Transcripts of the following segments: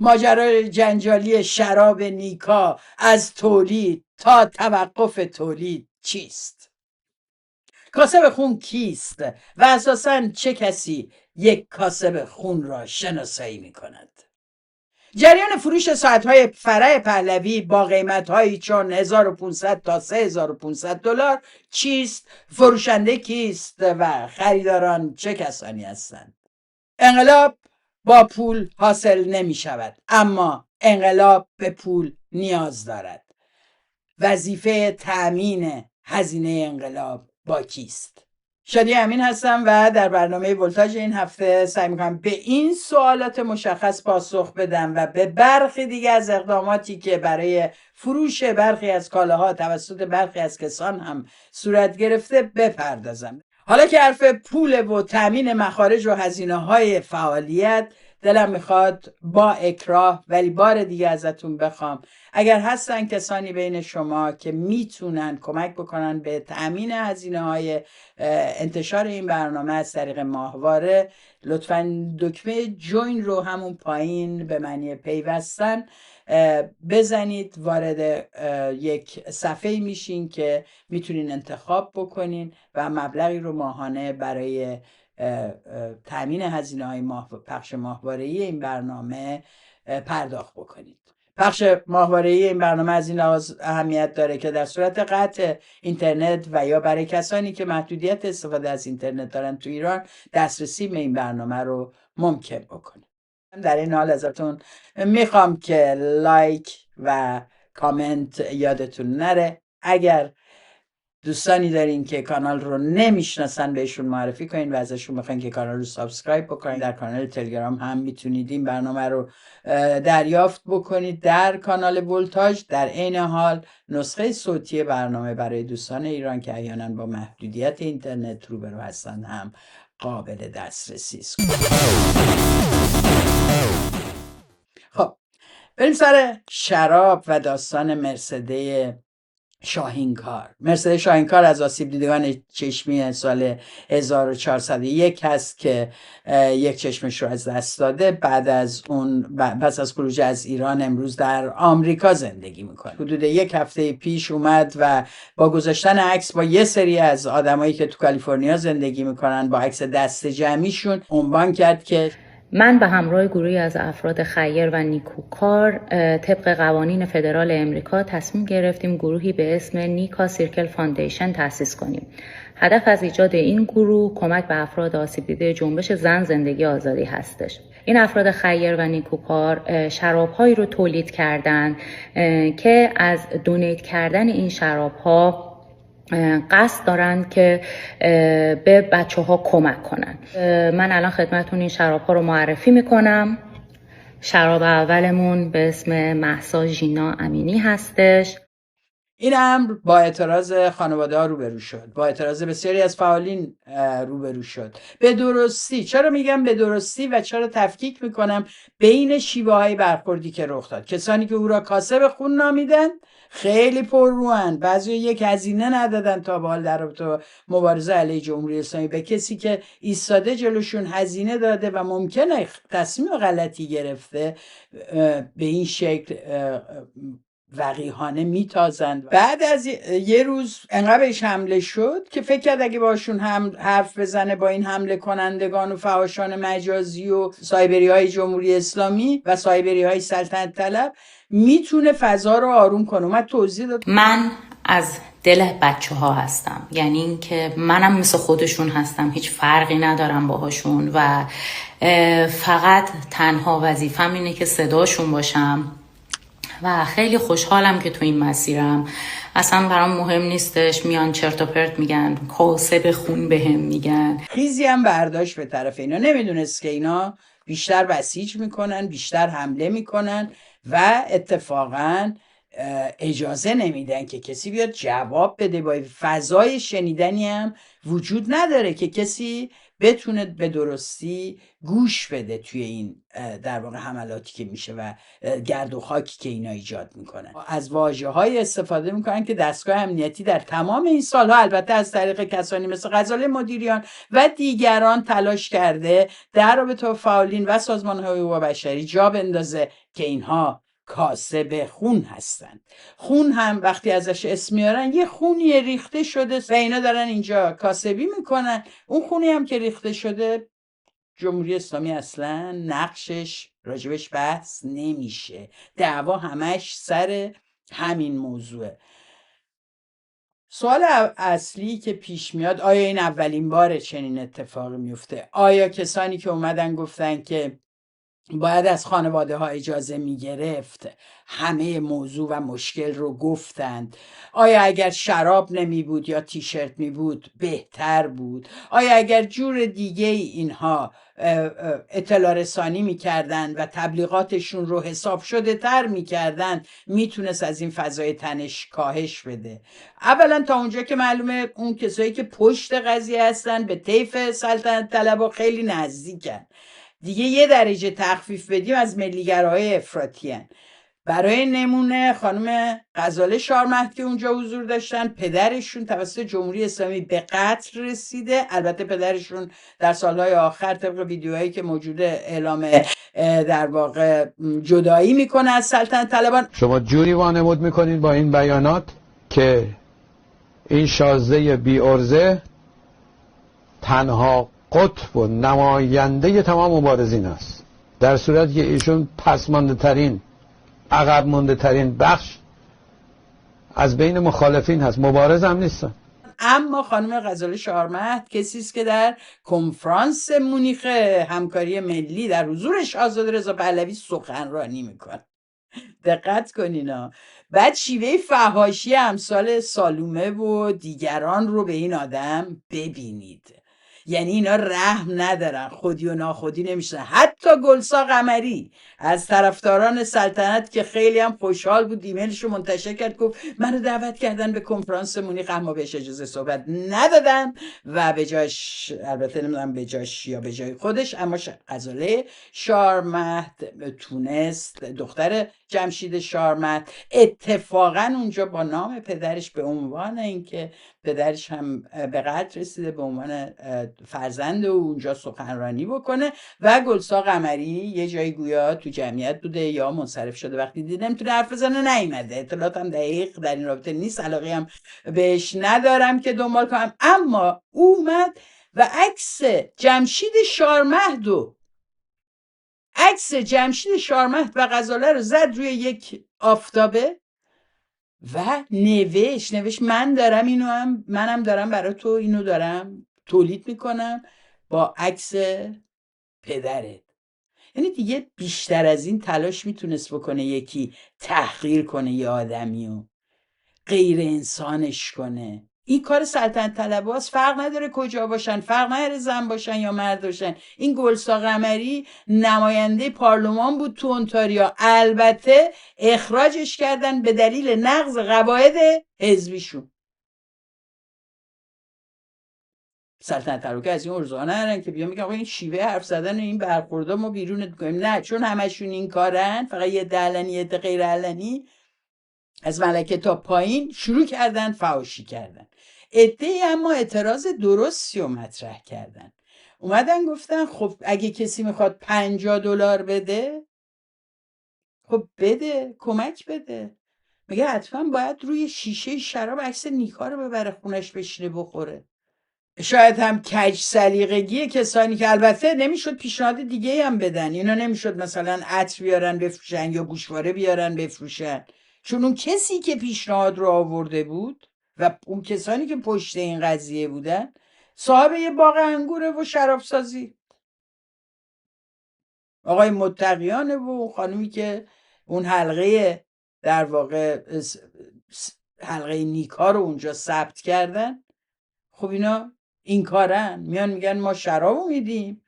ماجرای جنجالی شراب نیکا از تولید تا توقف تولید چیست؟ کاسب خون کیست و اساساً چه کسی یک کاسب خون را شناسایی می کند؟ جریان فروش ساعت‌های فرح پهلوی با قیمت‌هایی چون 1500 تا 3500 دلار چیست؟ فروشنده کیست و خریداران چه کسانی هستند؟ انقلاب با پول حاصل نمی شود، اما انقلاب به پول نیاز دارد. وظیفه تأمین هزینه انقلاب با کیست؟ شادی امین هستم و در برنامه ولتاژ این هفته سعی میکنم به این سوالات مشخص پاسخ بدم و به برخی دیگه از اقداماتی که برای فروش برخی از کالاها توسط برخی از کسان هم صورت گرفته بپردازم. حالا که حرف پول و تأمین مخارج و هزینه‌های فعالیت، دلم میخواد با اکراه ولی بار دیگه ازتون بخوام اگر هستن کسانی بین شما که میتونن کمک بکنن به تأمین هزینه‌های انتشار این برنامه از طریق ماهواره، لطفاً دکمه جوین رو همون پایین به معنی پیوستن بزنید. وارد یک صفحه میشین که میتونین انتخاب بکنین و مبلغی رو ماهانه برای تأمین هزینه‌های پخش ماهواره‌ای این برنامه پرداخت بکنید. پخش ماهواره‌ای این برنامه از این لحاظ اهمیت داره که در صورت قطع اینترنت و یا برای کسانی که محدودیت استفاده از اینترنت دارن تو ایران دسترسی به این برنامه رو ممکن بکنه. در این حال ازتون میخوام که لایک و کامنت یادتون نره. اگر دوستانی دارین که کانال رو نمیشناسن بهشون معرفی کنین و ازشون بخواین که کانال رو سابسکرایب بکنین. در کانال تلگرام هم میتونید این برنامه رو دریافت بکنید در کانال ولتاژ. در عین حال نسخه صوتی برنامه برای دوستان ایران که احیانا با محدودیت اینترنت روبرو هستن هم قابل دسترسی است. خب بریم سر شراب و داستان مرسده شاهینکار. مرسده شاهینکار از آسیب دیدگان چشمی سال 1401 هست که یک چشمش رو از دست داده. بعد از اون پس از خروج از ایران امروز در آمریکا زندگی میکنه. حدود یک هفته پیش اومد و با گذاشتن عکس با یه سری از آدمایی که تو کالیفرنیا زندگی میکنن با عکس دست جمعیشون عنوان کرد که من به همراه گروهی از افراد خیر و نیکوکار طبق قوانین فدرال امریکا تصمیم گرفتیم گروهی به اسم نیکا سیرکل فاندیشن تأسیس کنیم. هدف از ایجاد این گروه کمک به افراد آسیب دیده جنبش زن زندگی آزادی هستش. این افراد خیر و نیکوکار شراب‌هایی رو تولید کردن که از دونیت کردن این شراب‌ها قصد دارن که به بچه ها کمک کنن. من الان خدمتون این شراب ها رو معرفی میکنم. شراب اولمون به اسم مهسا ژینا امینی هستش. این امر با اعتراض خانواده ها روبرو شد، با اعتراض بسیاری از فعالین روبرو شد. به درستی. چرا میگم به درستی و چرا تفکیک میکنم بین شیوه های برخوردی که رخ داد؟ کسانی که او را کاسب خون نامیدن خیلی پرروان، بعضی یک هزینه ندادن تا به حال در رابطه مبارزه علیه جمهوری اسلامی. به کسی که ایستاده جلوشون هزینه داده و ممکنه تصمیم غلطی گرفته به این شکل وقیحانه میتازند. بعد از یه روز انقدر بهش حمله شد که فکر کرد اگه باشون هم حرف بزنه با این حمله کنندگان و فحاشان مجازی و سایبری های جمهوری اسلامی و سایبری های سلطنت طلب میتونه فضا رو آروم کنه. من توضیح داد من از دل بچه ها هستم، یعنی این که منم مثل خودشون هستم، هیچ فرقی ندارم باهاشون و فقط تنها وظیفم اینه که صداشون باشم و خیلی خوشحالم که تو این مسیرم. اصلا برام مهم نیستش میان چرت و پرت میگن، کاسب خون بهم میگن. خیزی هم برداشت به طرف اینا، نمیدونست که اینا بیشتر بسیج میکنن، بیشتر حمله میکنن و اتفاقا اجازه نمیدن که کسی بیاد جواب بده. با فضای شنیدنی هم وجود نداره که کسی بتونه به درستی گوش بده توی این در واقع حملاتی که میشه و گرد و خاکی که اینا ایجاد میکنن. از واژه‌های استفاده میکنن که دستگاه امنیتی در تمام این سالها، البته از طریق کسانی مثل غزاله مدیریان و دیگران، تلاش کرده در رابطه با فعالین و سازمان‌های حقوق بشری جا بندازه که اینها کاسب خون هستن. خون هم وقتی ازش اسم میارن یه خونی ریخته شده و اینا دارن اینجا کاسبی میکنن. اون خونی هم که ریخته شده جمهوری اسلامی اصلا نقشش راجبش بحث نمیشه، دعوا همش سر همین موضوعه. سوال اصلی که پیش میاد، آیا این اولین باره چنین اتفاقی میفته؟ آیا کسانی که اومدن گفتن که باید از خانواده ها اجازه می گرفت همه موضوع و مشکل رو گفتند؟ آیا اگر شراب نمی بود یا تیشرت می بود بهتر بود؟ آیا اگر جور دیگه اینها اطلاع رسانی می کردن و تبلیغاتشون رو حساب شده تر می کردن میتونست از این فضای تنش کاهش بده؟ اولا تا اونجا که معلومه اون کسایی که پشت قضیه هستن به طیف سلطنت طلبها خیلی نزدیکن. دیگه یه درجه تخفیف بدیم از ملیگراهای افراطی هن. برای نمونه خانم غزاله شارمهد که اونجا حضور داشتن، پدرشون توسط جمهوری اسلامی به قتل رسیده. البته پدرشون در سالهای آخر طبق ویدیوهایی که موجوده اعلام در واقع جدایی میکنه از سلطنت طلبان. شما جوری وانمود میکنین با این بیانات که این شازده بی ارزه تنها قطب و نماینده تمام مبارزین است، در صورتی که ایشون پسمانده ترین، عقب مونده ترین بخش از بین مخالفین هست، مبارز هم نیستن. اما خانم غزاله شارمهد کسی است که در کنفرانس مونیخ همکاری ملی در حضور شاهزاده رضا پهلوی سخنرانی میکنه. دقت کنینا. بعد شیوه فحاشی امثال سالومه و دیگران رو به این آدم ببینید. یعنی اینا رحم ندارن، خودی و ناخودی نمیشن. حتی گلسا قمری از طرفداران سلطنت که خیلی هم خوشحال بود ایمیلشو منتشر کرد، گفت منو دعوت کردن به کنفرانس مونیخ اما بهش اجازه صحبت ندادن و به جاش، البته نمیدونم به جاش یا به جای خودش، اما غزاله شارمهد تونست، دختر جمشید شارمهد، اتفاقا اونجا با نام پدرش به عنوان اینکه پدرش هم به قتل رسیده به عنوان فرزند او اونجا سخنرانی بکنه و گلسا قمری یه جایی گویا تو جمعیت بوده یا منصرف شده، وقتی دید نمیتونه حرف بزنه نیومده. اطلاعاتم دقیق در این رابطه نیست، علاقه هم بهش ندارم که دنبال کنم. اما اومد و عکس جمشید شارمهد و غزاله رو زد روی یک آفتابه و نوشت منم دارم برای تو اینو دارم تولید میکنم با عکس پدرت. یعنی دیگه بیشتر از این تلاش میتونست بکنه یکی تحقیر کنه یه آدمی و غیر انسانش کنه؟ این کار سلطنت طلباست. فرق نداره کجا باشن، فرق نداره زن باشن یا مرد باشن. این گلسا قمری نماینده پارلمان بود تو اونتاریو، البته اخراجش کردن به دلیل نقض قواعد حزبیشون. سلطنت طلبها از این ارزا نرن که بیان میگن این شیوه حرف زدن و این برخوردها ما بیرونت میکنیم. نه، چون همشون این کارن، فقط یه علنی یه غیر علنی از ملکه تا پایین شروع کردن فحاشی کردن. عده‌ای اما اعتراض درستی رو مطرح کردن. اومدن گفتن خب اگه کسی میخواد $50 بده، خب بده، کمک بده. میگه حتما باید روی شیشه شراب عکس نیکا رو ببره خونش بشینه بخوره. شاید هم کج سلیقگی کسانی که، البته نمیشد پیشنهاد دیگه هم بدن. اینا نمیشد مثلا عطر بیارن بفروشن یا گوشواره بیارن بفروشن، چون اون کسی که پیشنهاد رو آورده بود و اون کسانی که پشت این قضیه بودن صاحب یه باغ انگوره و شرابسازی، آقای متقیانه و خانومی که اون حلقه در واقع حلقه نیکا رو اونجا ثبت کردن. خب اینا این کارن، میان میگن ما شرابو میدیم،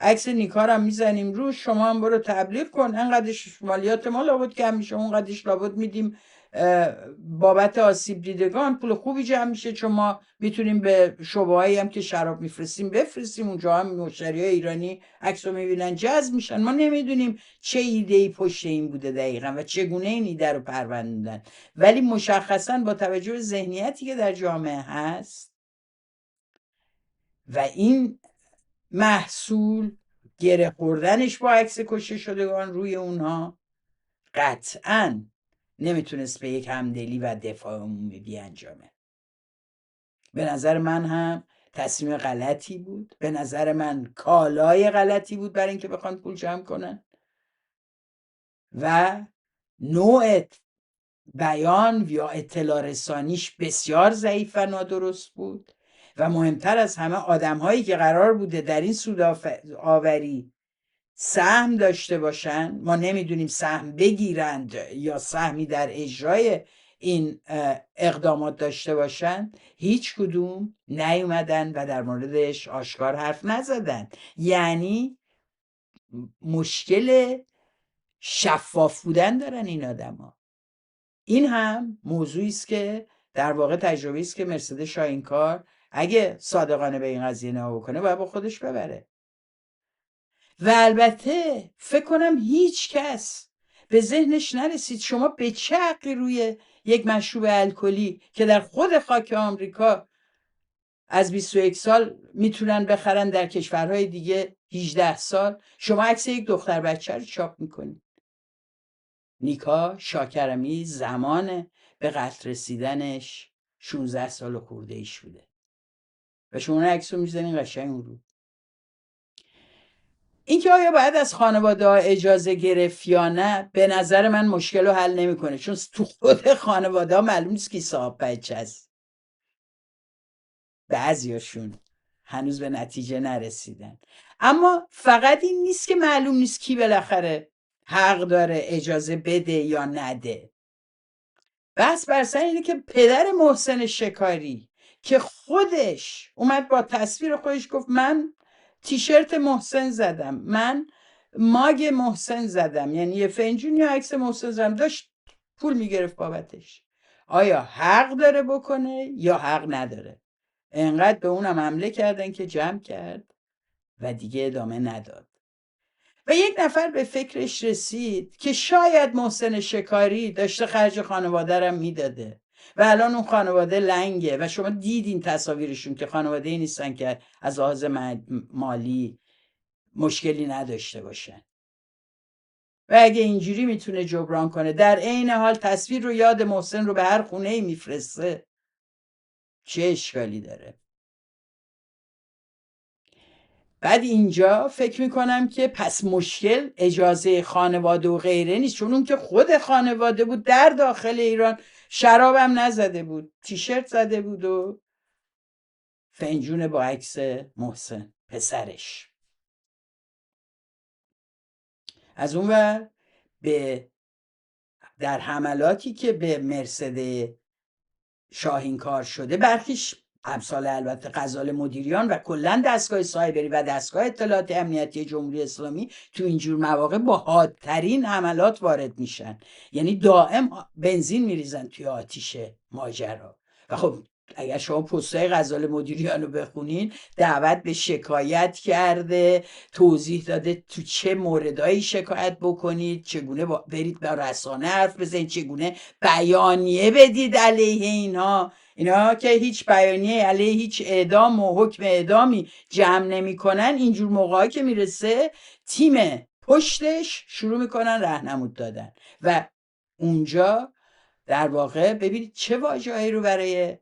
عکس نیکا هم میزنیم روش، شما هم برو تبلیغ کن، انقدرش مالیات ما لابد کم میشه، اونقدرش لابد میدیم بابت آسیب دیدگان، پول خوبی جمع میشه، چون ما میتونیم به شعبه‌هایی هم که شراب میفرستیم بفرستیم، اونجا هم مشتریای ایرانی عکس رو میبینن جذب میشن. ما نمیدونیم چه ایده‌ای پشت این بوده دقیقا و چگونه این ایده رو پروندن، ولی مشخصا با توجه به ذهنیتی که در جامعه هست و این محصول گره خوردنش با عکس کشته شدگان روی اونها قطعا نمیتونست به یک همدلی و دفاع عمومی بیانجامه. به نظر من هم تصمیم غلطی بود، به نظر من کالای غلطی بود برای اینکه بخوان پول جمع کنن و نوع بیان یا اطلاع رسانیش بسیار ضعیف و نادرست بود و مهمتر از همه آدم‌هایی که قرار بوده در این سودآوری سهم داشته باشن، ما نمیدونیم سهم بگیرند یا سهمی در اجرای این اقدامات داشته باشن، هیچ کدوم نیومدن و در موردش آشکار حرف نزدن. یعنی مشکل شفاف بودن دارن این آدما. این هم موضوعی است که در واقع تجربه‌ای است که مرسدس شاهینکار اگه صادقانه به این قضیه نگاه بکنه باید با خودش ببره. و البته فکر کنم هیچ کس به ذهنش نرسید شما به چه حقی روی یک مشروب الکلی که در خود خاک آمریکا از 21 سال میتونن بخرن، در کشورهای دیگه 18 سال، شما عکس یک دختر بچه رو چاپ میکنید. نیکا شاکرمی زمان به قتل رسیدنش 16 سال خورده ایش بوده و شما عکس رو میزنین قشنگ اون رو. اینکه آیا باید از خانواده ها اجازه گرفت یا نه، به نظر من مشکل رو حل نمیکنه، چون تو خود خانواده ها معلوم نیست کی صاحب بچه است. بعضیاشون هنوز به نتیجه نرسیدن. اما فقط این نیست که معلوم نیست کی بالاخره حق داره اجازه بده یا نده. بس بر سر اینه که پدر محسن شکاری که خودش اومد با تصویر خودش گفت من تیشرت محسن زدم، من ماگ محسن زدم، یعنی یه فنجون یا عکس محسن زدم، داشت پول میگرفت بابتش. آیا حق داره بکنه یا حق نداره؟ انقدر به اونم حمله کردن که جمع کرد و دیگه ادامه نداد. و یک نفر به فکرش رسید که شاید محسن شکاری داشته خرج خانواده رو میداده و الان اون خانواده لنگه و شما دیدین تصاویرشون که خانواده ای نیستن که از لحاظ مالی مشکلی نداشته باشن و اگه اینجوری میتونه جبران کنه، در عین حال تصویر رو یاد محسن رو به هر خونه ای میفرسته، چه اشکالی داره؟ بعد اینجا فکر میکنم که پس مشکل اجازه خانواده و غیره نیست، چون اون که خود خانواده بود در داخل ایران، شرابم نزده بود، تیشرت زده بود و فنجون با عکس محسن پسرش. از اون ور در حملاتی که به مرسدس شاهینکار شده، برخیش امثال البته غزال مدیریان و کلا دستگاه سایبری و دستگاه اطلاعات امنیتی جمهوری اسلامی تو اینجور مواقع با حادترین حملات وارد میشن، یعنی دائم بنزین میریزن توی آتیش ماجرا. و خب اگر شما پستای غزال مدیریان رو بخونین، دعوت به شکایت کرده، توضیح داده تو چه موردایی شکایت بکنید، چگونه برید با رسانه حرف بزنید، چگونه بیانیه بدید علیه اینا که هیچ بیانیه علیه هیچ اعدام و حکم اعدامی جمع نمی کنن. اینجور موقعی که میرسه تیم پشتش شروع میکنن راهنمود دادن و اونجا در واقع ببینید چه واژه‌ای رو برای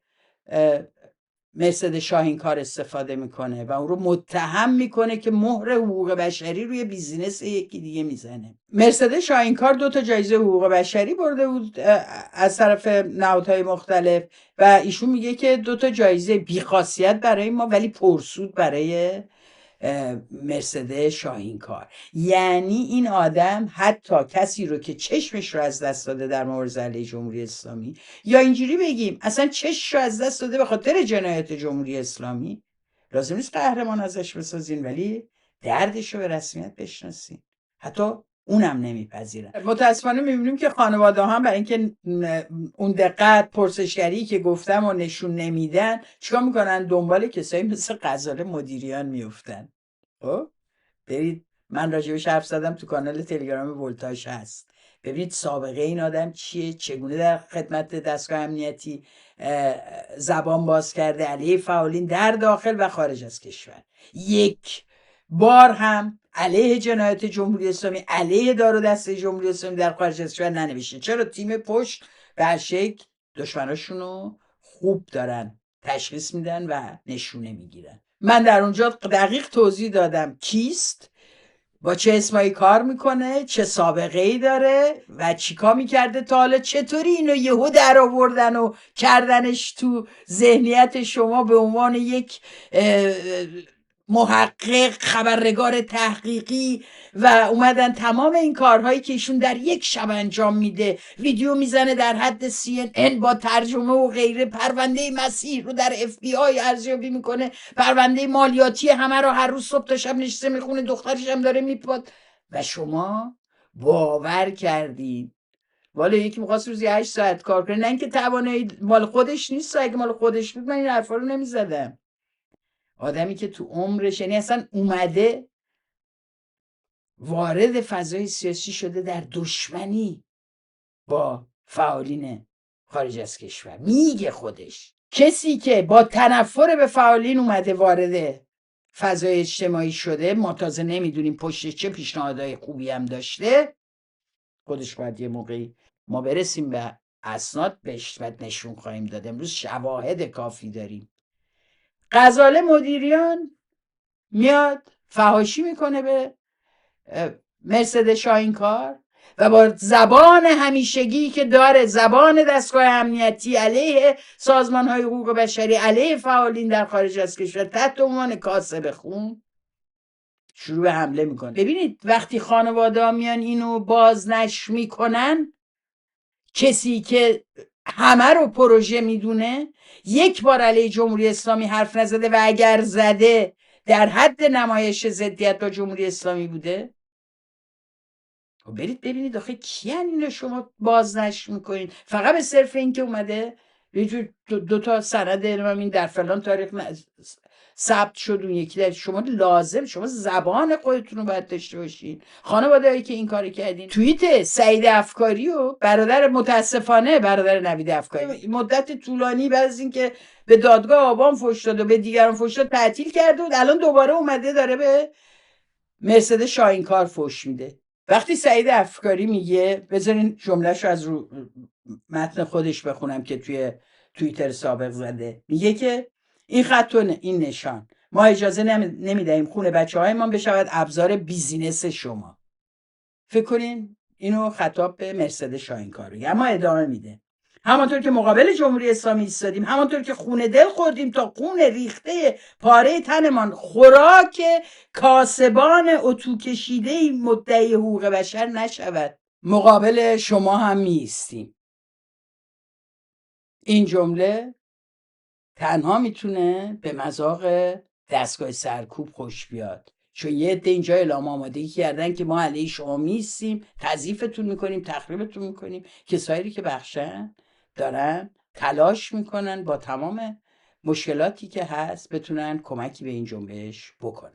مرسدس شاهینکار استفاده میکنه و اون رو متهم میکنه که مهر حقوق بشری روی بیزینس یکی دیگه میزنه. مرسدس شاهینکار 2 جایزه حقوق بشری برده بود از طرف نهادهای مختلف و ایشون میگه که 2 جایزه بیخاصیت برای ما ولی پرسود برای مرسدس شاهینکار. یعنی این آدم حتی کسی رو که چشمش رو از دست داده در مبارزه علیه جمهوری اسلامی، یا اینجوری بگیم اصلا چشمش رو از دست داده به خاطر جنایت جمهوری اسلامی، لازم نیست قهرمان ازش بسازین ولی دردش رو به رسمیت بشناسین. حتی اونم نمیپذیرن. متاسفانه میبینیم که خانواده هم برای اینکه اون دقت پرسشگری که گفتم و نشون نمیدن، چیکار میکنن؟ دنبال کسایی مثل غزاله مدیریان میفتن. خب برید، من راجبش حرف زدم، تو کانال تلگرام ولتاژ هست، ببینید سابقه این آدم چیه، چگونه در خدمت دستگاه امنیتی زبان باز کرده علیه فعالین در داخل و خارج از کشور. یک بار هم علیه جنایت جمهوری اسلامی، علیه دار و دسته جمهوری اسلامی در خارج از کشور ننوشته. چرا؟ تیم پشت به هر شکل دشمناشونو خوب دارن تشخیص میدن و نشونه میگیرن. من در اونجا دقیق توضیح دادم کیست، با چه اسمایی کار میکنه، چه سابقه ای داره و چیکار میکرده تا حالا، چطوری اینو یهو در آوردن و کردنش تو ذهنیت شما به عنوان یک محقق، خبرنگار تحقیقی و اومدن تمام این کارهایی که ایشون در یک شب انجام میده، ویدیو میزنه در حد CNN با ترجمه و غیره، پرونده مسیح رو در FBI ارزیابی میکنه، پرونده مالیاتی همه رو هر روز صبح تا شب نشسته میخونه، دخترش هم داره میپاد و شما باور کردین. والا یکی میخواست روزی 8 ساعت کار کنه، نه اینکه توانایی مال خودش نیست، اگه مال خودش بود من این حرفا رو نمیزدم. آدمی که تو عمرش، یعنی اصلا اومده وارد فضای سیاسی شده در دشمنی با فعالین خارج از کشور. میگه خودش کسی که با تنفر به فعالین اومده وارد فضای اجتماعی شده، ما تازه نمیدونیم پشت چه پیشنهادهای خوبی هم داشته، خودش باید یه موقعی ما برسیم به اسناد بهش و نشون خواهیم داد. امروز شواهد کافی داریم. غزاله مدیریان میاد فحاشی میکنه به مرسد شاهینکار و با زبان همیشگی که داره، زبان دستگاه امنیتی علیه سازمان‌های حقوق بشری، علیه فعالین در خارج از کشور، تحت عنوان کاسب خون شروع به حمله میکنه. ببینید وقتی خانواده ها میان اینو بازنشر میکنن، کسی که همه رو پروژه میدونه یک بار علیه جمهوری اسلامی حرف نزده و اگر زده در حد نمایش ضدیت با جمهوری اسلامی بوده. برید ببینید آخه کیان اینو شما بازنشر میکنین فقط به صرف این که اومده دو تا سند این در فلان تاریخ ثبت شد، اون یکی در شما لازم، شما زبان خودتون رو باید داشته باشین. خانواده‌ای که این کارو کردین، توییت سعید افکاری و متاسفانه برادر نوید افکاری مدت طولانی بعد از اینکه به دادگاه آبان فحش داد و به دیگران فحش داد تعطیل کرده بود، الان دوباره اومده داره به مرسد شاهینکار فحش میده. وقتی سعید افکاری میگه، بذارین جمله‌شو از رو متن خودش بخونم که توی توییتر سابق زده، میگه که این خط و این نشان ما اجازه نمیدهیم خون بچه‌های ما بشود ابزار بیزینس شما. فکر کنین اینو خطاب به مرسد شاهینکار. اما ادامه میده، همانطور که مقابل جمهوری اسلامی ایستادیم، همانطور که خون دل خوردیم تا خون ریخته پاره تنمان خوراک کاسبان اتو کشیده مدعی حقوق بشر نشود، مقابل شما هم میایستیم. این جمله تنها میتونه به مذاق دستگاه سرکوب خوش بیاد، چون یه عده اینجا اعلام آمادگی کردن که ما علیه شما میستیم، تضعیفتون میکنیم، تخریبتون میکنیم. کسایی که بخشن دارن تلاش میکنن با تمام مشکلاتی که هست بتونن کمکی به این جنبش بکنن.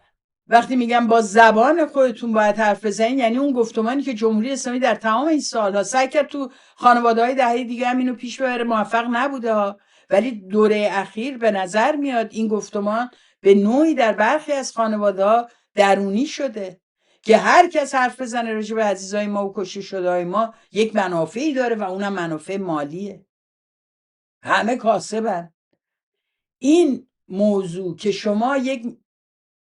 وقتی میگم با زبان خودتون باید حرف بزنین، یعنی اون گفتمانی که جمهوری اسلامی در تمام این سالها سعی کرد تو خانواده‌های دهه دیگه هم اینو پیش ببره، موفق نبوده ها، ولی دوره اخیر به نظر میاد این گفتمان به نوعی در برخی از خانواده‌ها درونی شده که هر کس حرف بزنه راجع به عزیزای ما و کشته شده‌های ما یک منافعی داره و اونم منافع مالیه. همه کاسبن. این موضوع که شما یک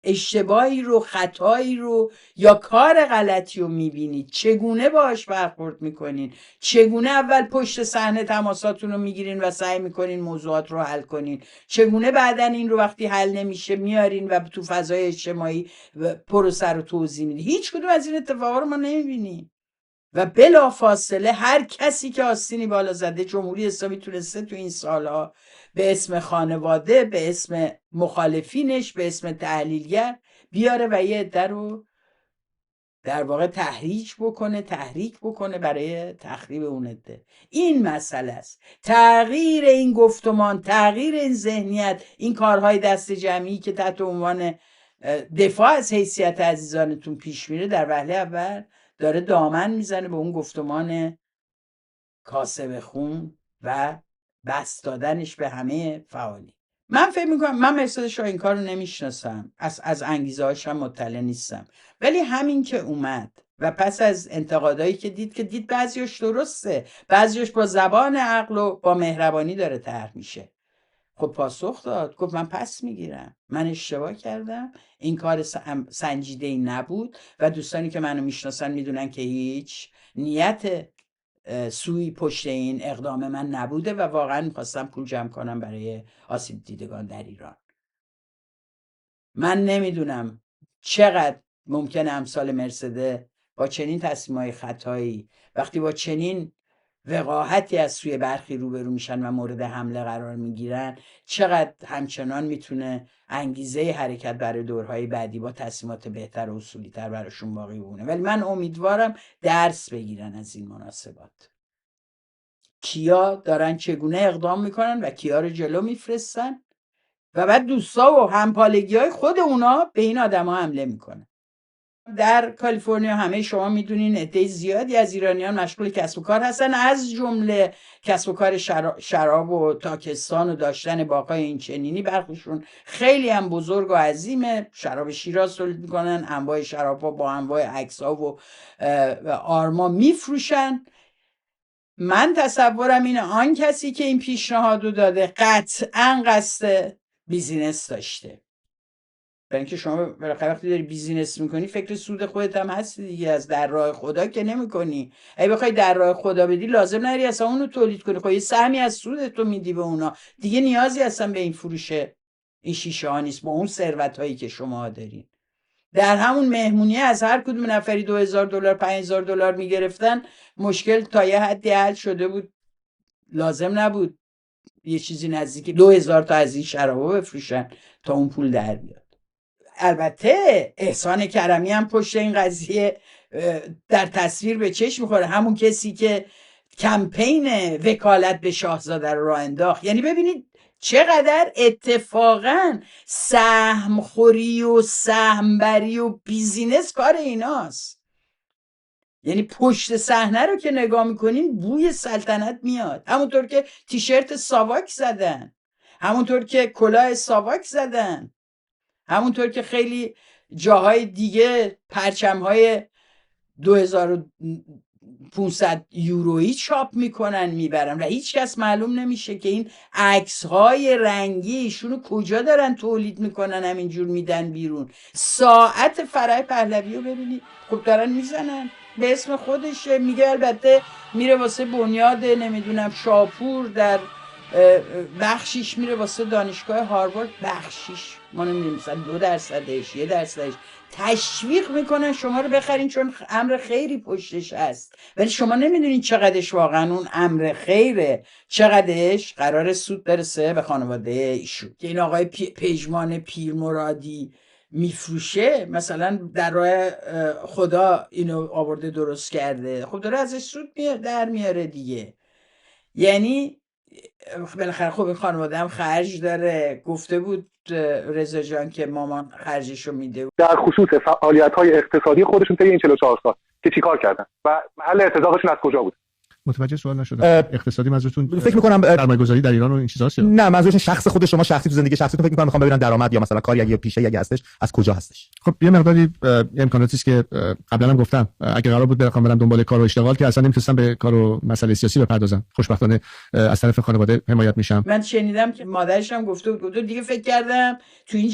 اشتباهی رو، خطایی رو یا کار غلطی رو میبینید، چگونه باهاش برخورد میکنین؟ چگونه اول پشت صحنه تماساتون رو میگیرین و سعی میکنین موضوعات رو حل کنین؟ چگونه بعدن این رو وقتی حل نمیشه میارین و تو فضای اجتماعی پروسه رو توضیح میدین؟ هیچ کدوم از این اتفاقا رو ما نمیبینیم و بلا فاصله هر کسی که آستینی بالا زده، جمهوری اسلامی تونسته تو این سالها به اسم خانواده، به اسم مخالفینش، به اسم تحلیلگر بیاره و یه عده رو در واقع تحریک بکنه برای تخریب اون عده. این مسئله است. تغییر این گفتمان، تغییر این ذهنیت، این کارهای دست جمعی که تحت عنوان دفاع از حیثیت عزیزانتون پیش میره، در وهله اول داره دامن میزنه به اون گفتمان کاسه خون و بست دادنش به همه فعالی. من فکر میکنم، من مرسد شاه این کار رو نمیشناسم، از انگیزه هاشم مطلع نیستم، ولی همین که اومد و پس از انتقادایی که دید بعضیش درسته، بعضیش با زبان عقل و با مهربانی داره طرح میشه، خب پاسخ داد، گفت من پس میگیرم، من اشتباه کردم، این کار سنجیده‌ای نبود و دوستانی که منو میشناسن میدونن که هیچ نیت سوی پشت این اقدام من نبوده و واقعا میخواستم پول جمع کنم برای آسیب دیدگان در ایران. من نمیدونم چقدر ممکنه امثال مرسده با چنین تصمیم‌های خطایی وقتی با چنین وقاحتی از سوی برخی روبرو میشن و مورد حمله قرار میگیرن، چقدر همچنان میتونه انگیزه حرکت برای دورهای بعدی با تصمیمات بهتر و اصولی‌تر براشون باقی بمونه. ولی من امیدوارم درس بگیرن از این مناسبات. کیا دارن چگونه اقدام میکنن و کیا رو جلو میفرستن و بعد دوستا و همپالگی های خود اونا به این آدم ها حمله میکنن. در کالیفرنیا همه شما میدونین عده زیادی از ایرانیان مشغول کسب و کار هستن، از جمله کسب و کار شراب و تاکستان و داشتن باغ‌های این چنینی. برخیشون خیلی هم بزرگ و عظیمه، شراب شیراز تولید میکنن، انواع شراب‌ها با انواع عکس‌ها و آرما میفروشن. من تصورم اینه آن کسی که این پیشنهادو داده قطعاً قصد بیزینس داشته، برای اینکه شما بالاخره وقتی داری بیزینس میکنی فکر سود خودت هم هستی دیگه، از در راه خدا که نمیکنی. اگه بخوای در راه خدا بدی لازم نری اصلا اونو تولید کنی، خب یه سهمی از سودت رو میدی به اونا دیگه، نیازی اصلا به این فروش این شیشه ها نیست با اون ثروت هایی که شما دارین. در همون مهمونی از هر کدوم نفری $2000 $5000 میگرفتن، مشکل تا یه حدی حل شده بود، لازم نبود یه چیزی نزدیک 2000 تا از این شرابا بفروشن تا اون پول در بیاد. البته احسان کرمی هم پشت این قضیه در تصویر به چشم میخوره، همون کسی که کمپین وکالت به شاهزاده رو راه انداخت. یعنی ببینید چقدر اتفاقا سهمخوری و سهمبری و بیزینس کار ایناست. یعنی پشت صحنه رو که نگاه میکنین بوی سلطنت میاد، همونطور که تیشرت ساواک زدن، همونطور که کلاه ساواک زدن، همونطور که خیلی جاهای دیگه پرچمهای 2500 یورویی چاپ میکنن میبرن و هیچ کس معلوم نمیشه که این عکسهای رنگی ایشونو کجا دارن تولید میکنن همینجور میدن بیرون. ساعت فرح پهلوی رو ببینید، خب دارن میزنن به اسم خودشه، میگه البته میره واسه بنیاد نمیدونم شاپور، در بخشیش میره واسه دانشگاه هاروارد، بخشیش ما نمیدونیم مثلا 2%، 1%، تشویق میکنن شما رو بخرین چون امر خیری پشتش هست، ولی شما نمیدونین چقدرش واقعا اون امر خیره، چقدرش قرار سود برسه به خانواده ایشون. که این آقای پژمان پیرمرادی میفروشه مثلا در راه خدا اینو آورده درست کرده، خب داره ازش سود در میاره دیگه. یعنی بالاخره خب این خانواده هم خرج داره. گفته بود رضا جان که مامان خرجشو میده. در خصوص فعالیت‌های اقتصادی خودشون طی این 44 سال که چیکار کردن و محل ارتزاقشون از کجا بود؟ متوجه سوال نشدم. اقتصادی منظورتون فکر می‌کنم سرمایه‌گذاری در ایران و این چیزاست؟ نه، منظورش شخص خود شما، شخصی تو زندگی شخصیتون فکر می‌کنم می‌خوام ببینن درآمد یا مثلا کاری یا پیشه یا هستش از کجا هستش. خب یه مقداری امکاناتی است که قبلا هم گفتم اگه قرار بود بخوام برم دنبال کار و اشتغال که اصلا نمی‌تونستم به کار و مسئله سیاسی بپردازم. خوشبختانه از طرف خانواده حمایت میشم. من شنیدم که مادرش هم گفته بود دیگه فکر کردم تو این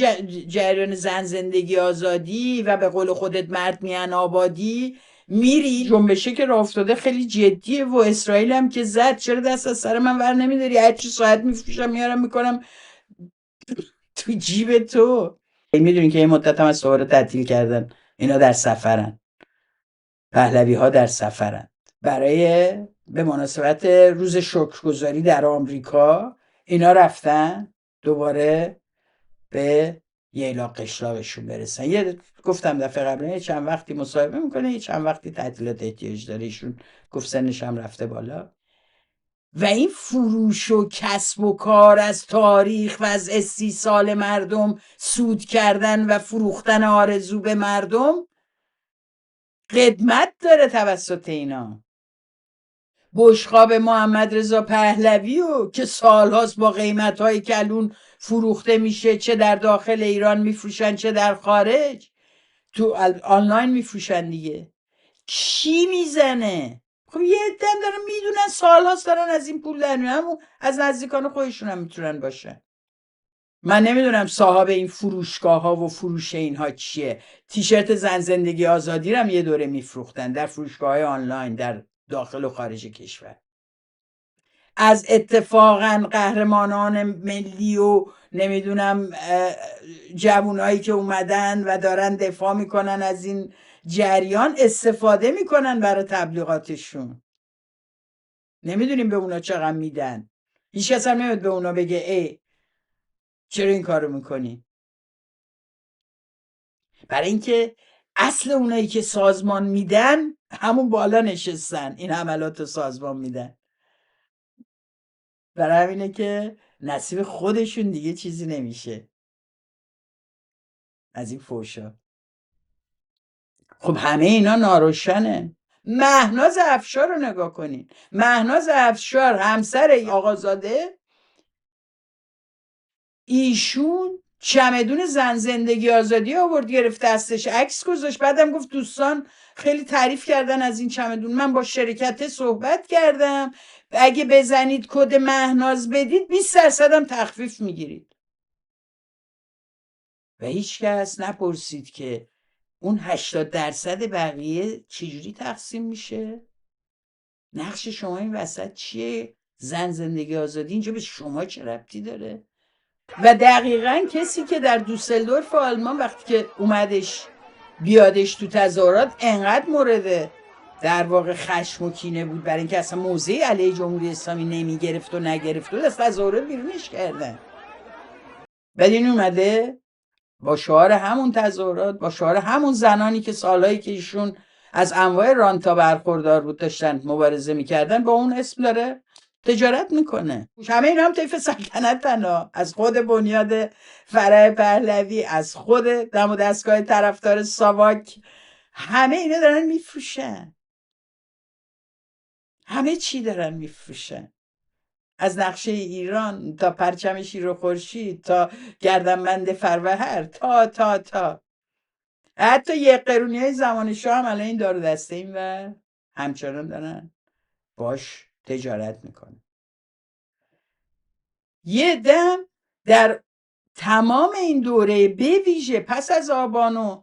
جریان زن زندگی آزادی و به قول خودت مرد میان آبادی میری، جنبشه که راه افتاده خیلی جدیه و اسرائیل هم که زد، چرا دست از سر من ور نمیداری؟ هر چی ساعت میفروشم میارم میکنم تو جیب تو. میدونین که این مدت هم از سوار تعطیل کردن، اینا در سفرن، پهلوی ها در سفرن برای به مناسبت روز شکرگزاری در آمریکا، اینا رفتن دوباره به ییلا قشلاقشون برسن. یه گفتم دفعه قبل یه چند وقتی مصاحبه میکنه، یه چند وقتی تعطیلات احتیاج داره، ایشون گفت سنش هم رفته بالا. و این فروش و کسب و کار از تاریخ و از استیصال مردم، سود کردن و فروختن آرزو به مردم قدمت داره توسط اینا. بشقاب محمد رضا پهلوی و که سالهاست با قیمت‌های کلون فروخته میشه، چه در داخل ایران میفروشن چه در خارج، تو آنلاین میفروشن دیگه. کی میزنه؟ خب یه عده دارن میدونن، سالهاست دارن از این پول در میارن، از نزدیکان خودشون هم میتونن باشن. من نمیدونم صاحب این فروشگاه ها و فروش اینها چیه. تیشرت زن زندگی آزادی رو هم یه دوره میفروختن در فروشگاه های آنلاین در داخل و خارج کشور. از اتفاقا قهرمانان ملی و نمیدونم جوانایی که اومدن و دارن دفاع میکنن از این جریان استفاده میکنن برای تبلیغاتشون. نمیدونیم به اونا چقدر میدن. هیچ کس هم نمیاد به اونا بگه ای چرا این کارو میکنی؟ برای اینکه اصل اونایی که سازمان میدن همون بالا نشستن، این حملات رو سازمان میدن. برای همینه که نصیب خودشون دیگه چیزی نمیشه از این فوشا. خب همه اینا ناروشنه. مهناز افشار رو نگاه کنین. مهناز افشار همسر آقازاده، ایشون چمدون زن زندگی آزادی آورد گرفت دستش، عکس گذاشت، بعدم گفت دوستان خیلی تعریف کردن از این چمدون، من با شرکت صحبت کردم، اگه بزنید کد مهناز بدید 20% هم تخفیف میگیرید. و هیچ کس نپرسید که اون 80% بقیه چجوری تقسیم میشه؟ نقش شما این وسط چیه؟ زن زندگی آزادی اینجا به شما چه ربطی داره؟ و دقیقاً کسی که در دوسلدورف آلمان وقتی که اومدش بیادش تو تظاهرات انقدر مورد در واقع خشم و کینه بود برای اینکه اصلا موضعی علیه جمهوری اسلامی نمیگرفت و نگرفت و از تظاهرات بیرونش کردن. بعد این اومده با شعار همون تظاهرات، با شعار همون زنانی که سالهایی که ایشون از انواع رانتا برخوردار بود داشتن مبارزه میکردن، با اون اسم داره تجارت میکنه. همه اینا هم طیف سلطنتن، از خود بنیاد فرح پهلوی، از خود دم و دستگاه طرفدار ساواک، همه اینا دارن میفروشن. همه چی دارن میفروشن، از نقشه ایران تا پرچم شیر و خورشید تا گردنبند فروهر تا حتی یه قرونی های زمان شاه هم الان این دارو دسته این و همچنان دارن باش تجارت میکنن. یه دم در تمام این دوره به ویژه پس از آبان و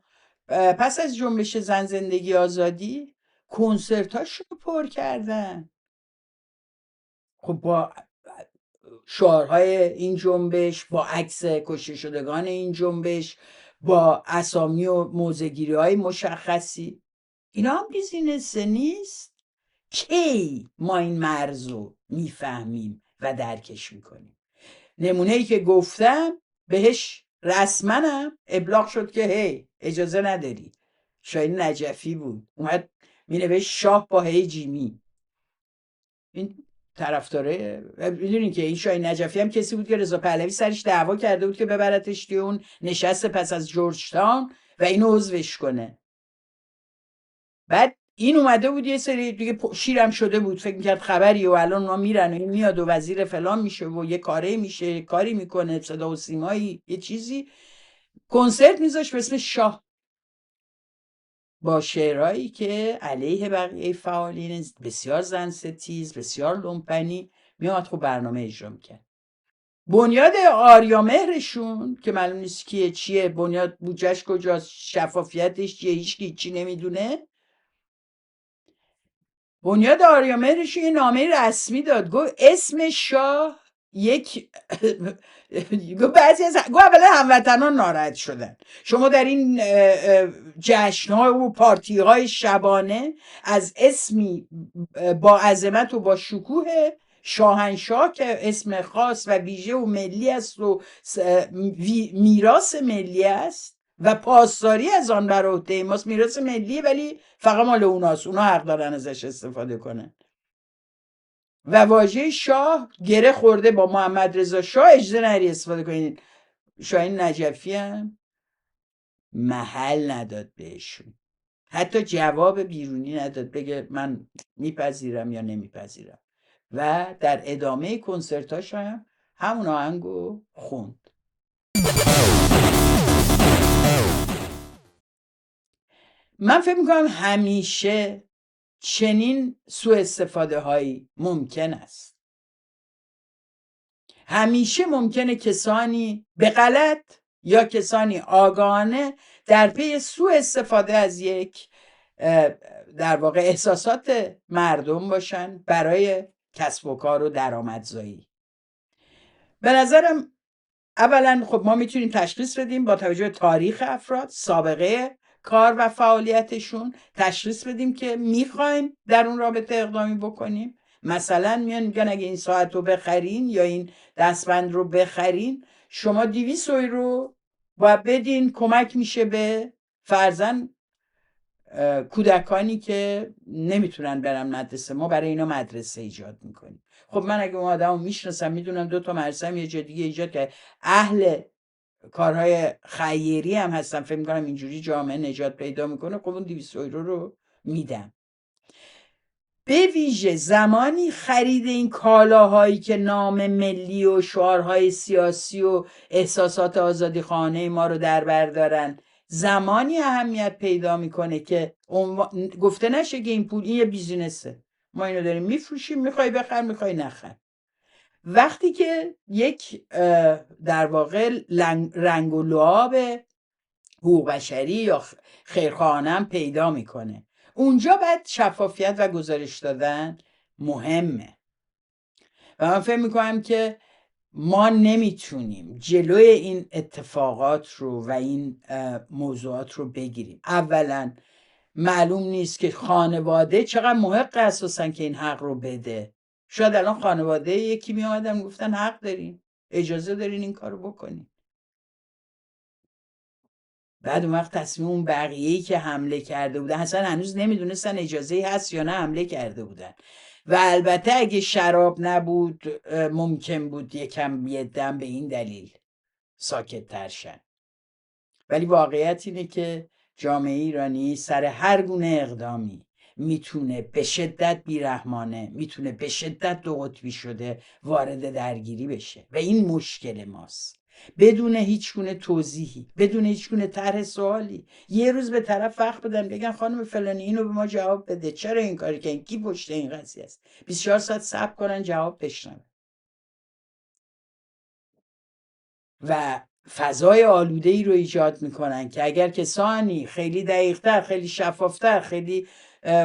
پس از جنبش زن زندگی آزادی کنسرتاشو پر کردن. خب با شعارهای این جنبش، با عکس کشته شدگان این جنبش، با اسامی و موضع‌گیری های مشخصی. اینا هم بیزینس نیست؟ کی ما این مرزو میفهمیم و درکش میکنیم؟ نمونه‌ای که گفتم بهش رسمنم ابلاغ شد که هی اجازه نداری. شاهین نجفی بود اومد مینوشت شاه با هی جیمی. این طرفداره میدونین که این شاهین نجفی هم کسی بود که رضا پهلوی سرش دعوا کرده بود که ببرتش توی اون نشست پس از جورج تاون و اینو عضوش کنه. بعد این اومده بود یه سری دیگه شیرم شده بود، فکر میکرد خبری و الان ما میرن و این میاد و وزیر فلان میشه و یه کاری میشه، کاری میکنه، صدا و سیمایی یه چیزی، کنسرت میذاش به اسم شاه با شعرهایی که علیه بقیه فعالین بسیار زن ستیز، بسیار لومپنی میاد خب برنامه اجرا میکرد. بنیاد آریامهرشون که معلوم نیست کیه چیه، بنیاد بودجهش کجاست، شفافیتش چیه، هیچ نمیدونه. بنیاد آریامهرشون یه نامه رسمی داد، گفت اسم شاه یک بعضی از اولا هموطنان ناراحت شدن، شما در این جشن‌ها و پارتی‌های شبانه از اسمی با عظمت و با شکوه شاهنشاه که اسم خاص و ویژه و ملی است و میراث ملی است و پاسداری از آن بر عهده ماست. میراث ملی ولی فقط مال اوناست، اونا حق دارن ازش استفاده کنن. و واژه شاه گره خورده با محمد رضا شاه، اجازه نری استفاده کنین. شاهین نجفی هم محل نداد بهشون، حتی جواب بیرونی نداد بگه من میپذیرم یا نمیپذیرم. و در ادامه کنسرتاش هم همون آهنگو خوند. من فکر میکنم همیشه چنین سوء استفاده هایی ممکن است. همیشه ممکنه کسانی به غلط یا کسانی آگاهانه در پی سوء استفاده از یک در واقع احساسات مردم باشن برای کسب و کار و درآمدزایی. به نظرم اولا خب ما میتونیم تشخیص بدیم با توجه به تاریخ افراد، سابقه کار و فعالیتشون، تشخیص بدیم که میخوایم در اون رابطه اقدامی بکنیم. مثلا میگن اگه این ساعت رو بخرین یا این دستبند رو بخرین شما 200 رو باید بدین، کمک میشه به فرزن کودکانی که نمیتونن برن مدرسه، ما برای اینا مدرسه ایجاد میکنیم. خب من اگه اون آدمو میشناسم میدونم 2 تا مدرسه یه جای دیگه ایجاد کرد، اهل کارهای خیری هم هستم، فکر میکنم اینجوری جامعه نجات پیدا میکنه، خب اون 200 رو میدم. به ویژه زمانی خرید این کالاهایی که نام ملی و شعارهای سیاسی و احساسات آزادی خانه ما رو در بر دارن، زمانی اهمیت پیدا میکنه که گفته نشه که این پول این یه بیزینسه، ما اینو داریم میفروشیم، میخوای بخر میخوای نخر. وقتی که یک در واقع رنگ و لعاب حقوق بشری یا خیرخواهانه پیدا میکنه، اونجا باید شفافیت و گزارش دادن مهمه. و من فکر میکنم که ما نمیتونیم جلوی این اتفاقات رو و این موضوعات رو بگیریم. اولا معلوم نیست که خانواده چقدر محق اساسا که این حق رو بده. شاید الان خانواده یکی می آمدن گفتن حق دارین، اجازه دارین این کار رو بکنین. بعد اون وقت تصمیم اون بقیه‌ای که حمله کرده بودن اصلا هنوز نمیدونستن اجازه‌ای هست یا نه حمله کرده بودن. و البته اگه شراب نبود ممکن بود یکم بیدم به این دلیل ساکت تر شن. ولی واقعیت اینه که جامعه ایرانی سر هر گونه اقدامی میتونه به شدت بیرحمانه، میتونه به شدت دو قطبی شده وارد درگیری بشه و این مشکل ماست. بدون هیچ گونه توضیحی، بدون هیچ گونه طرح سوالی، یه روز به طرف وقت بدن بگن خانم فلانی اینو به ما جواب بده، چرا این کاری کردین، کی پشت این قضیه است، 24 ساعت صبر کنن جواب بشنون و فضای آلوده‌ای رو ایجاد میکنن که اگر کسانی خیلی دقیق‌تر، خیلی شفافتر، خیلی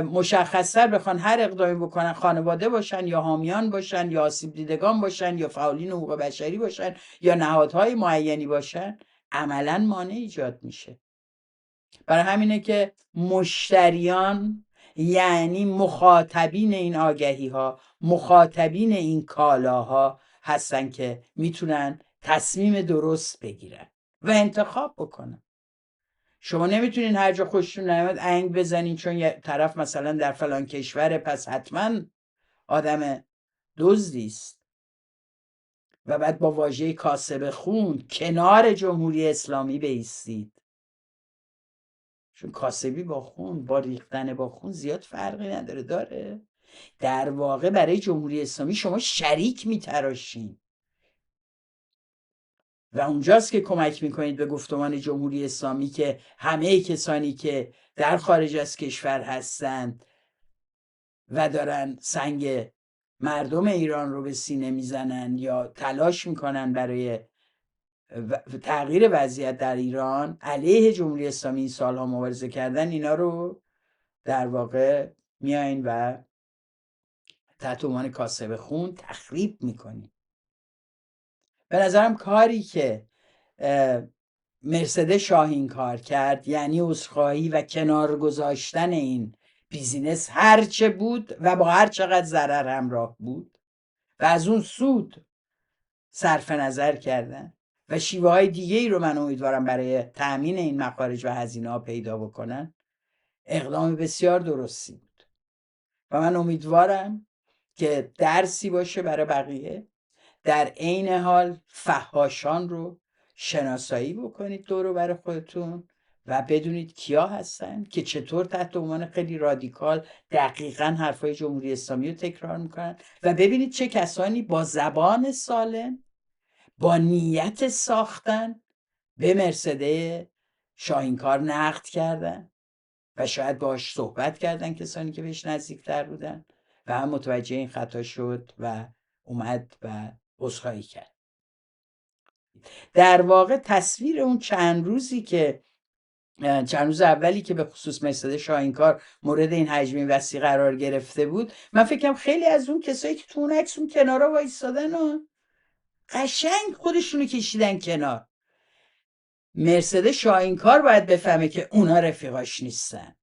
مشخصتر بخوان هر اقدامی بکنن، خانواده باشن یا حامیان باشن یا آسیب دیدگان باشن یا فعالین حقوق بشری باشن یا نهادهای معینی باشن، عملاً مانع ایجاد میشه. برای همینه که مشتریان یعنی مخاطبین این آگهی ها، مخاطبین این کالاها هستن که میتونن تصمیم درست بگیرن و انتخاب بکنن. شما نمیتونین هر جا خوشتون نیامد انگ بزنین چون یه طرف مثلا در فلان کشوره پس حتما آدم دزدی است و بعد با واژه کاسب خون کنار جمهوری اسلامی بایستید. چون کاسبی با خون، با ریختن با خون زیاد فرقی نداره. داره در واقع برای جمهوری اسلامی شما شریک میتراشین و اونجاست که کمک میکنید به گفتمان جمهوری اسلامی که همه کسانی که در خارج از کشور هستند و دارن سنگ مردم ایران رو به سینه میزنن یا تلاش میکنن برای تغییر وضعیت در ایران، علیه جمهوری اسلامی این سالها مبارزه کردن، اینا رو در واقع میایین و تحت عنوان کاسب خون تخریب میکنین. به نظرم کاری که مرسده شاهین کار کرد یعنی عذرخواهی و کنار گذاشتن این بیزینس هرچه بود و با هر چقدر ضرر همراه بود و از اون سود صرف نظر کردن و شیوه های دیگه ای رو من امیدوارم برای تأمین این مخارج و هزینه ها پیدا بکنن، اقدام بسیار درستی بود و من امیدوارم که درسی باشه برای بقیه. در عین حال فحاشان رو شناسایی بکنید دور و بر خودتون و بدونید کیا هستن که چطور تحت عنوان خیلی رادیکال دقیقاً حرفای جمهوری اسلامی رو تکرار میکنن و ببینید چه کسانی با زبان سالم، با نیت ساختن به مرسده شاهینکار نقد کردن و شاید باهاش صحبت کردن کسانی که بهش نزدیکتر بودن و هم متوجه این خطا شد و اومد و عذرخواهی کرد. در واقع تصویر اون چند روز اولی که به خصوص مرسده شاهینکار مورد این هجمه وسیع قرار گرفته بود، من فکرم خیلی از اون کسایی که تو اون عکس اون کنارا وایسادن و قشنگ خودشونو کشیدن کنار. مرسده شاهینکار باید بفهمه که اونا رفیقاش نیستن،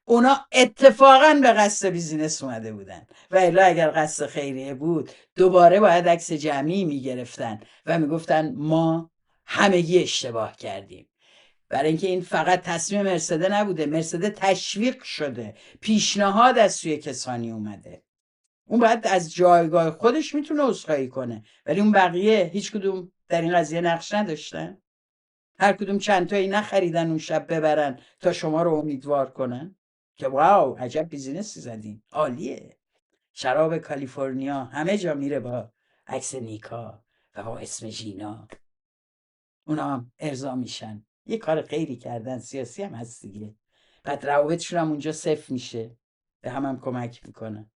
اونا اتفاقا به قصد بیزینس اومده بودن و الا اگر قصد خیریه بود دوباره باید عکس جمعی میگرفتن و میگفتن ما همگی اشتباه کردیم. برای اینکه این فقط تصمیم مرسده نبوده، مرسده تشویق شده، پیشنهاد از سوی کسانی اومده. اون باید از جایگاه خودش میتونه عذرخواهی کنه، ولی اون بقیه هیچ کدوم در این قضیه نقش نداشتن. هر کدوم چند تایی نخریدن اون شب ببرن تا شما رو امیدوار کنن که واو عجب بیزینسی زدین، عالیه، شراب کالیفرنیا همه جا میره با عکس نیکا و با اسم ژینا، اونا هم ارضا میشن. یه کار خیری کردن، سیاسی هم هست دیگه، بعد روابطشون هم اونجا صفر میشه، به هم کمک میکنن.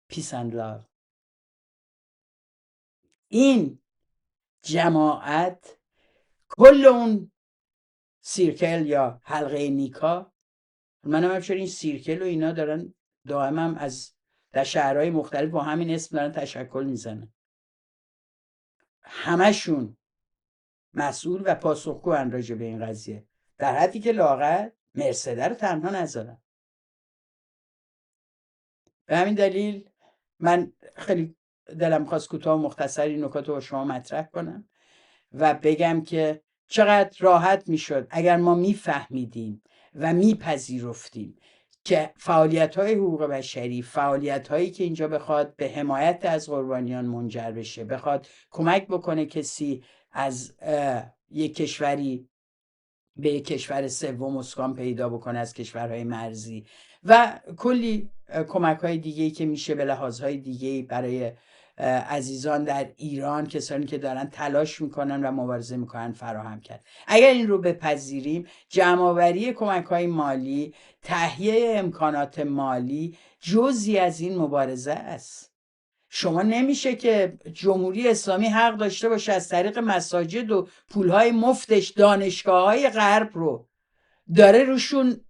پیس اند لاو. این جماعت کل اون سیرکل یا حلقه نیکا، منم همچنین این سیرکل و اینا دارن دائما هم از در شهرهای مختلف با همین اسم دارن تشکل میزنن، همشون مسئول و پاسخگو راجع به این قضیه، در حدی که لااقل مرسده رو تنها نذارن. به همین دلیل من خیلی دلم خواست کوتاه و مختصر این نکات رو با شما مطرح کنم و بگم که چقدر راحت میشد اگر ما میفهمیدیم و میپذیرفتیم که فعالیت‌های حقوق بشری، فعالیت‌هایی که اینجا بخواد به حمایت از قربانیان منجر بشه، بخواد کمک بکنه کسی از یک کشوری به یک کشور سوم اسکان پیدا بکنه از کشورهای مرزی و کلی کمک‌های دیگه‌ای که میشه به لحاظهای دیگه‌ای برای عزیزان در ایران، کسانی که دارن تلاش میکنن و مبارزه میکنن فراهم کرد. اگر این رو بپذیریم، جمع‌آوری کمک‌های مالی، تهیه امکانات مالی جزئی از این مبارزه است. شما نمیشه که جمهوری اسلامی حق داشته باشه از طریق مساجد و پولهای مفتش دانشگاه‌های غرب رو داره روشون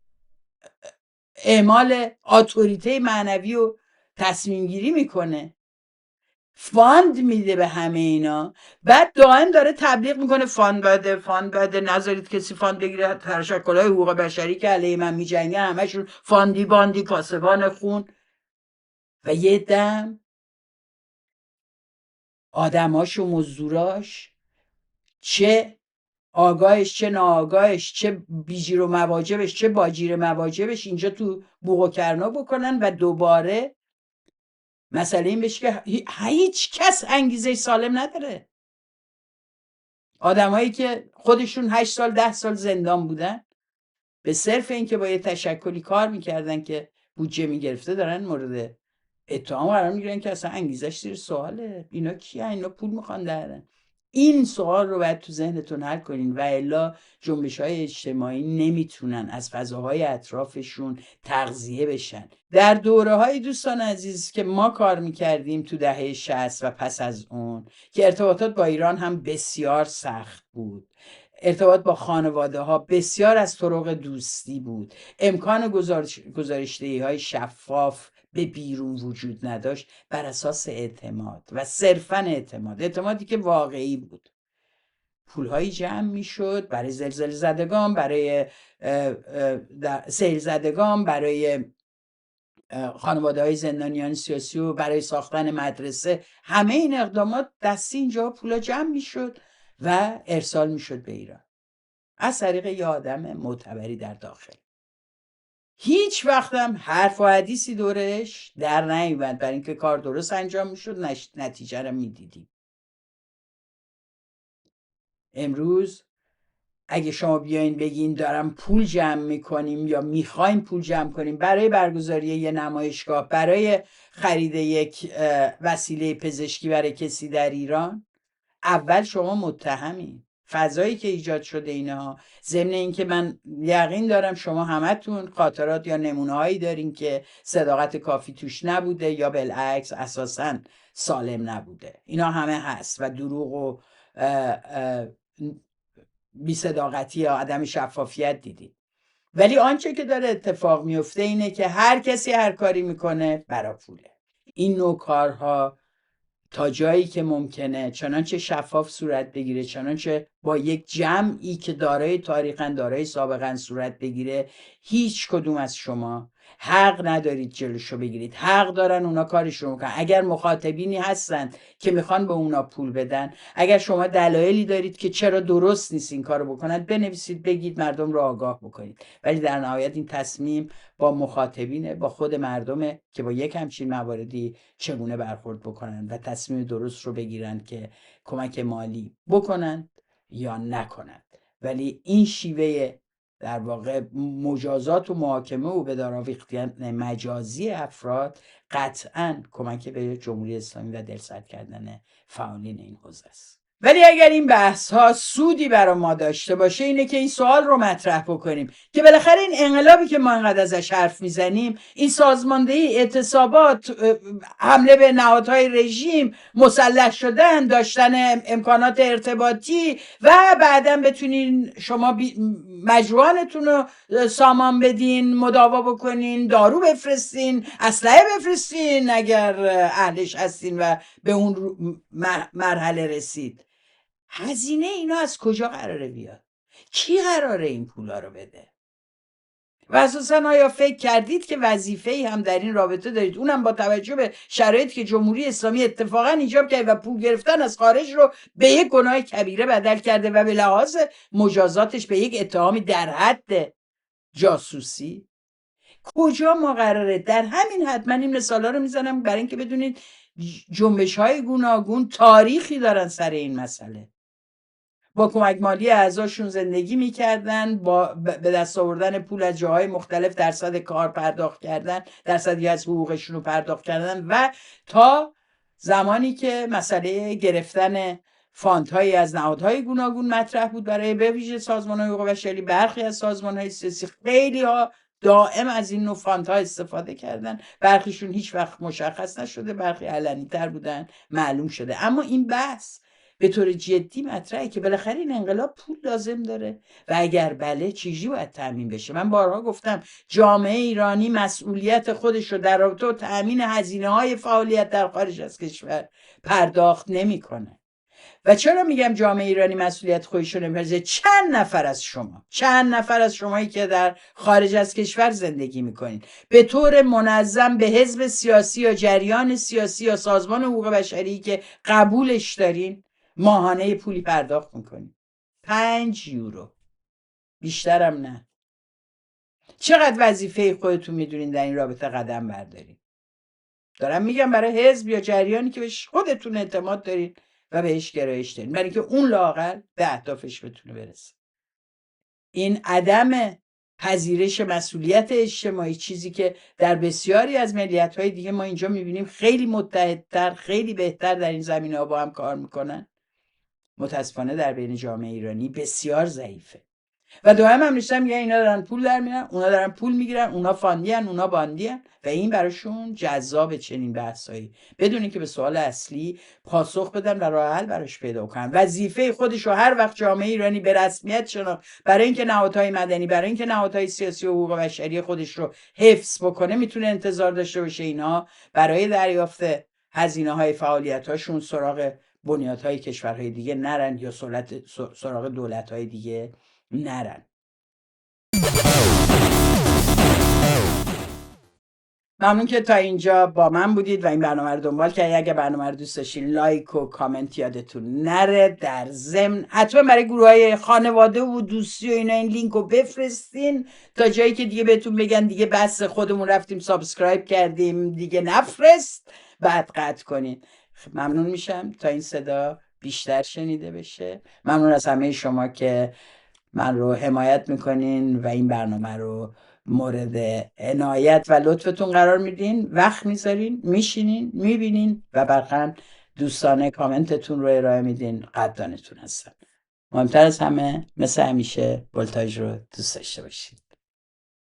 اعمال اتوریته معنوی و تصمیم گیری میکنه، فاند میده به همه اینا، بعد دائم داره تبلیغ میکنه فاند بده نذارید کسی فاند بگیره. تشکل‌های حقوق بشری که علیه من میجنگن همشون فاندی باندی کاسبان خون و یه دم آدماش و مزدوراش، چه آگاهش چه ناآگاهش، چه بیجیر و مواجبش چه باجیر مواجبش اینجا تو بوق و کرنا بکنن و دوباره مسئله این بشه که هیچ کس انگیزه سالم نداره. آدمایی که خودشون 8 سال 10 سال زندان بودن به صرف این که با یه تشکلی کار میکردن که بودجه میگرفته دارن مورد اتهام قرار میگیرن که اصلا انگیزش زیر سواله. اینا کیه؟ اینا پول میخوان درن. این سوال رو باید تو ذهنتون حل کنین و الا جنبش‌های اجتماعی نمیتونن از فضاهای اطرافشون تغذیه بشن. در دوره‌های دوستان عزیز که ما کار میکردیم تو دهه 60 و پس از اون که ارتباطات با ایران هم بسیار سخت بود، ارتباط با خانواده ها بسیار از طرق دوستی بود، امکان گزارش‌دهی های شفاف به بیرون وجود نداشت، بر اساس اعتماد و صرفاً اعتمادی که واقعی بود. پولهایی جمع میشد برای زلزله زدگان، برای سیل زدگان، برای خانواده‌های زندانیان سیاسی و برای ساختن مدرسه، همه این اقدامات دستی اینجا پولا جمع میشد و ارسال میشد به ایران از طریق یه آدم معتبری در داخل. هیچ وقتم حرف و حدیثی دورش در نیومد، برای اینکه کار درست انجام میشد، نتیجه رو میدیدیم. امروز اگه شما بیاین بگین دارم پول جمع میکنیم یا میخوایم پول جمع کنیم برای برگزاری یه نمایشگاه، برای خرید یک وسیله پزشکی برای کسی در ایران، اول شما متهمین. فضایی که ایجاد شده اینها، ضمن اینکه من یقین دارم شما همتون خاطرات یا نمونه‌هایی دارین که صداقت کافی توش نبوده یا بالعکس اساساً سالم نبوده. اینا همه هست و دروغ و بی‌صداقتی یا عدم شفافیت دیدید. ولی آنچه که داره اتفاق میفته اینه که هر کسی هر کاری میکنه برا پوله. این نوع کارها تا جایی که ممکنه چنانچه شفاف صورت بگیره، چنانچه با یک جمعی که دارای تاریخن، دارای سابقن صورت بگیره، هیچ کدوم از شما حق ندارید جلوشو بگیرید. حق دارن اونا کارشون میکنن. اگر مخاطبینی هستن که میخوان به اونا پول بدن، اگر شما دلایلی دارید که چرا درست نیست این کارو بکنن، بنویسید، بگید، مردم رو آگاه بکنید. ولی در نهایت این تصمیم با مخاطبینه، با خود مردمه که با یک همچین مواردی چگونه برخورد بکنن و تصمیم درست رو بگیرن که کمک مالی بکنن یا نکنن. ولی این شیوه در واقع مجازات و محاکمه و به دار آویختن مجازی افراد قطعاً کمک به جمهوری اسلامی و دلسرد کردن فعالین این حوزه است. ولی اگر این بحث ها سودی برای ما داشته باشه، اینه که این سوال رو مطرح بکنیم که بالاخره این انقلابی که ما اینقدر ازش حرف میزنیم، این سازماندهی، اعتصابات، حمله به نهادهای رژیم، مسلح شدن، داشتن امکانات ارتباطی و بعداً بتونین شما مجروحانتون رو سامان بدین، مداوا بکنین، دارو بفرستین، اسلحه بفرستین اگر اهلش هستین و به اون مرحله رسید. هزینه اینا از کجا قراره بیاد؟ کی قراره این پولا رو بده؟ و اساساً آیا فکر کردید که وظیفه‌ای هم در این رابطه دارید، اونم با توجه به شرایطی که جمهوری اسلامی اتفاقاً ایجاب کرده و پول گرفتن از خارج رو به یک گناه کبیره بدل کرده و به لحاظ مجازاتش به یک اتهامی در حد جاسوسی؟ کجا ما قراره در همین حد؟ من این مثالا رو میزنم برای اینکه بدونید جنبش‌های گوناگون تاریخی دارن سر این مسئله. با کمک مالی اعضاشون زندگی میکردن، با به دست آوردن پول از جاهای مختلف درصد کار پرداخت کردن، درصدی از حقوقشون رو پرداخت کردن و تا زمانی که مسئله گرفتن فاندهایی از نهادهای گوناگون مطرح بود برای به ویژه سازمان‌های حقوق بشری، برخی از سازمان‌های سیاسی خیلی ها دائم از این نوع فاندها استفاده کردن. برخیشون هیچ وقت مشخص نشده، برخی علنی تر بودن، معلوم شده. اما این بحث به طور جدی مطرحه که بالاخره این انقلاب پول لازم داره و اگر بله چیزی باید تامین بشه. من بارها گفتم جامعه ایرانی مسئولیت خودش رو در رابطه با تامین هزینه‌های فعالیت در خارج از کشور پرداخت نمیکنه. و چرا میگم جامعه ایرانی مسئولیت خودش رو نمیپذیره؟ چند نفر از شمایی که در خارج از کشور زندگی میکنین به طور منظم به حزب سیاسی یا جریان سیاسی یا سازمان حقوق بشری که قبولش دارین ماهانه پولی پرداخت میکنین؟ 5 یورو، بیشترم نه. چقدر وظیفه خودتون میدونین در این رابطه قدم بردارین؟ دارم میگم برای حزب یا جریانی که بهش خودتون اعتماد دارین و بهش گرایش دارین، برای اینکه اون لااقل به اهدافش بتونه برسه. این عدم پذیرش مسئولیت اجتماعی، چیزی که در بسیاری از ملیت‌های دیگه ما اینجا میبینیم خیلی متحدتر، خیلی بهتر در این زمینه‌ها با هم کار میکنن، متاسفانه در بین جامعه ایرانی بسیار ضعیفه. و دوام هم نشتم میگن اینا دارن پول در میارن، اونا دارن پول میگیرن، اونا فاندیان، اونا باندیان و این براشون جذاب چنین بحثایی، بدون اینکه به سوال اصلی پاسخ بدن و راه حل براش پیدا کنن. وظیفه خودش رو هر وقت جامعه ایرانی به رسمیت شناخت، برای اینکه نهادهای مدنی، برای اینکه نهادهای سیاسی و حقوق بشری خودش رو حفظ بکنه، میتونه انتظار داشته باشه اینا برای دریافت هزینه‌های فعالیت‌هاشون سراغ بنیادهای کشورهای دیگه نرن یا سراغ دولت‌های دیگه نرن. ممنون که تا اینجا با من بودید و این برنامه رو دنبال کردید. اگه برنامه رو دوست داشتین لایک و کامنت یادتون نره. در ضمن حتما برای گروه های خانواده و دوستی و اینا این لینک رو بفرستین تا جایی که دیگه بهتون بگن دیگه بس خودمون رفتیم سابسکرایب کردیم دیگه نفرست، بعد قطع کنین. ممنون میشم تا این صدا بیشتر شنیده بشه. ممنون از همه شما که من رو حمایت میکنین و این برنامه رو مورد عنایت و لطفتون قرار میدین، وقت میذارین، میشینین، میبینین و برقن دوستانه کامنتتون رو ارائه میدین. قدردانتون هستم. مهمتر از همه مثل همیشه ولتاژ رو دوست داشته باشین.